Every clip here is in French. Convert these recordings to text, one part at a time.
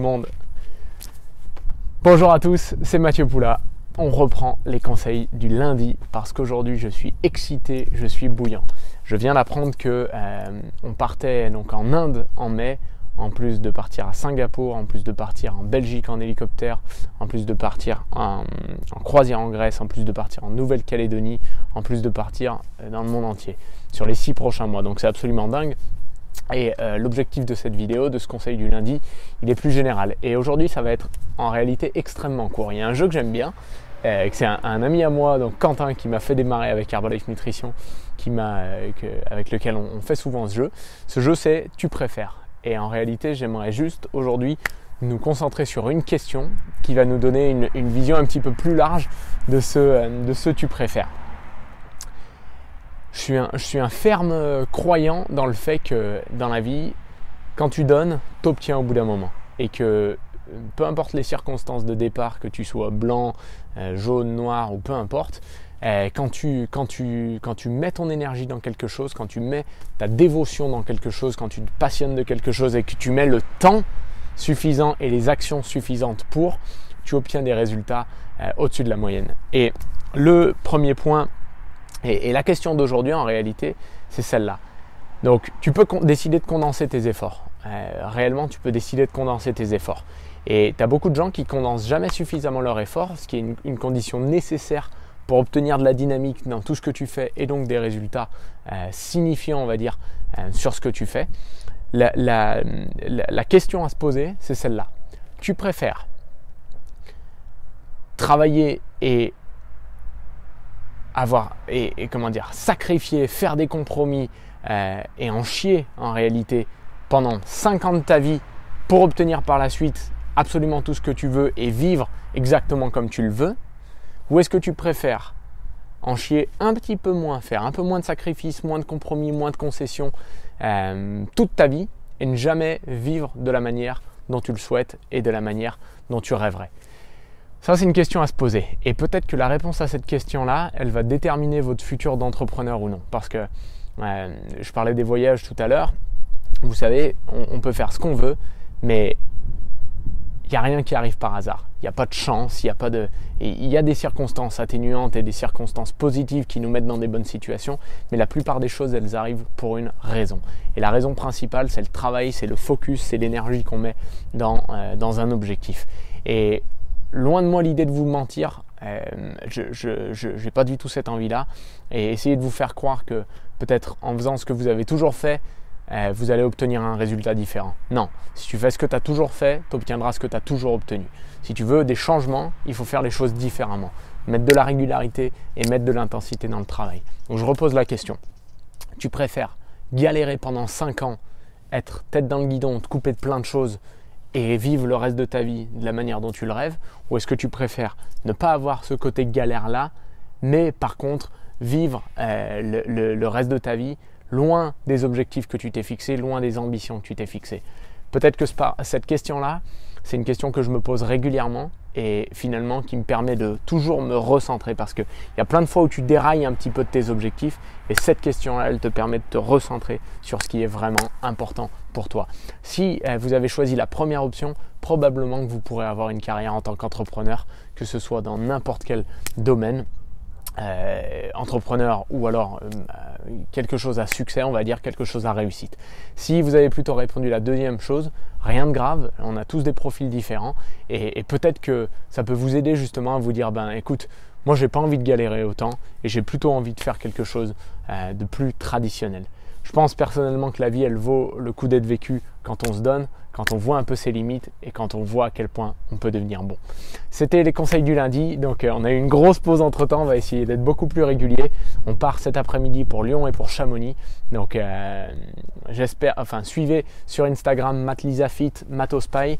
Monde. Bonjour à tous, c'est Mathieu Poula. On reprend les conseils du lundi parce qu'aujourd'hui je suis excité, je suis bouillant. Je viens d'apprendre que on partait donc en Inde en mai, en plus de partir à Singapour, en plus de partir en Belgique en hélicoptère, en plus de partir en croisière en Grèce, en plus de partir en Nouvelle-Calédonie, en plus de partir dans le monde entier sur les 6 prochains mois. Donc c'est absolument dingue. Et l'objectif de cette vidéo, de ce conseil du lundi, il est plus général. Et aujourd'hui, ça va être en réalité extrêmement court. Il y a un jeu que j'aime bien, c'est un ami à moi, donc Quentin, qui m'a fait démarrer avec Herbalife Nutrition, avec lequel on fait souvent ce jeu. Ce jeu, c'est « Tu préfères ». Et en réalité, j'aimerais juste aujourd'hui nous concentrer sur une question qui va nous donner une vision un petit peu plus large de ce « Tu préfères ». Je suis un ferme croyant dans le fait que dans la vie, quand tu donnes, tu obtiens au bout d'un moment. Et que peu importe les circonstances de départ, que tu sois blanc, jaune, noir ou peu importe, quand tu mets ton énergie dans quelque chose, quand tu mets ta dévotion dans quelque chose, quand tu te passionnes de quelque chose et que tu mets le temps suffisant et les actions suffisantes pour, tu obtiens des résultats au-dessus de la moyenne. Et le premier point, et la question d'aujourd'hui, en réalité, c'est celle-là. Donc, tu peux décider de condenser tes efforts. Réellement, tu peux décider de condenser tes efforts. Et tu as beaucoup de gens qui condensent jamais suffisamment leurs efforts, ce qui est une condition nécessaire pour obtenir de la dynamique dans tout ce que tu fais et donc des résultats signifiants, on va dire, sur ce que tu fais. La question à se poser, c'est celle-là. Tu préfères travailler et sacrifier, faire des compromis et en chier en réalité pendant 5 ans de ta vie pour obtenir par la suite absolument tout ce que tu veux et vivre exactement comme tu le veux, ou est-ce que tu préfères en chier un petit peu moins, faire un peu moins de sacrifices, moins de compromis, moins de concessions toute ta vie et ne jamais vivre de la manière dont tu le souhaites et de la manière dont tu rêverais? Ça, c'est une question à se poser. Et peut-être que la réponse à cette question-là, elle va déterminer votre futur d'entrepreneur ou non. Parce que je parlais des voyages tout à l'heure. Vous savez, on peut faire ce qu'on veut, mais il n'y a rien qui arrive par hasard. Il n'y a pas de chance, il y a des circonstances atténuantes et des circonstances positives qui nous mettent dans des bonnes situations, mais la plupart des choses, elles arrivent pour une raison. Et la raison principale, c'est le travail, c'est le focus, c'est l'énergie qu'on met dans un objectif. Et loin de moi l'idée de vous mentir, je n'ai pas du tout cette envie-là. Et essayez de vous faire croire que peut-être en faisant ce que vous avez toujours fait, vous allez obtenir un résultat différent. Non, si tu fais ce que tu as toujours fait, tu obtiendras ce que tu as toujours obtenu. Si tu veux des changements, il faut faire les choses différemment. Mettre de la régularité et mettre de l'intensité dans le travail. Donc je repose la question. Tu préfères galérer pendant 5 ans, être tête dans le guidon, te couper de plein de choses et vivre le reste de ta vie de la manière dont tu le rêves, ou est-ce que tu préfères ne pas avoir ce côté galère-là, mais par contre vivre le reste de ta vie loin des objectifs que tu t'es fixés, loin des ambitions que tu t'es fixées? Peut-être que cette question-là, c'est une question que je me pose régulièrement et finalement qui me permet de toujours me recentrer parce qu'il y a plein de fois où tu dérailles un petit peu de tes objectifs et cette question-là, elle te permet de te recentrer sur ce qui est vraiment important pour toi. Si vous avez choisi la première option, probablement que vous pourrez avoir une carrière en tant qu'entrepreneur, que ce soit dans n'importe quel domaine. Entrepreneur ou alors quelque chose à succès, on va dire quelque chose à réussite. Si vous avez plutôt répondu la deuxième chose, rien de grave, on a tous des profils différents et peut-être que ça peut vous aider justement à vous dire écoute, moi j'ai pas envie de galérer autant et j'ai plutôt envie de faire quelque chose de plus traditionnel. Je pense personnellement que la vie, elle vaut le coup d'être vécue quand on se donne, quand on voit un peu ses limites et quand on voit à quel point on peut devenir bon. C'était les conseils du lundi, donc on a eu une grosse pause entre temps, on va essayer d'être beaucoup plus régulier. On part cet après-midi pour Lyon et pour Chamonix, donc suivez sur Instagram MattLisaFit, MattOspy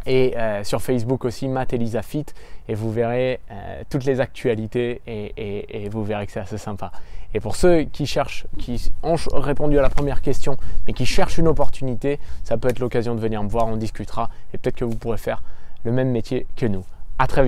et sur Facebook aussi MattElisaFit et vous verrez toutes les actualités et vous verrez que c'est assez sympa. Et pour ceux qui ont répondu à la première question mais qui cherchent une opportunité, ça peut être l'occasion de venir me voir, on discutera et peut-être que vous pourrez faire le même métier que nous. À très vite.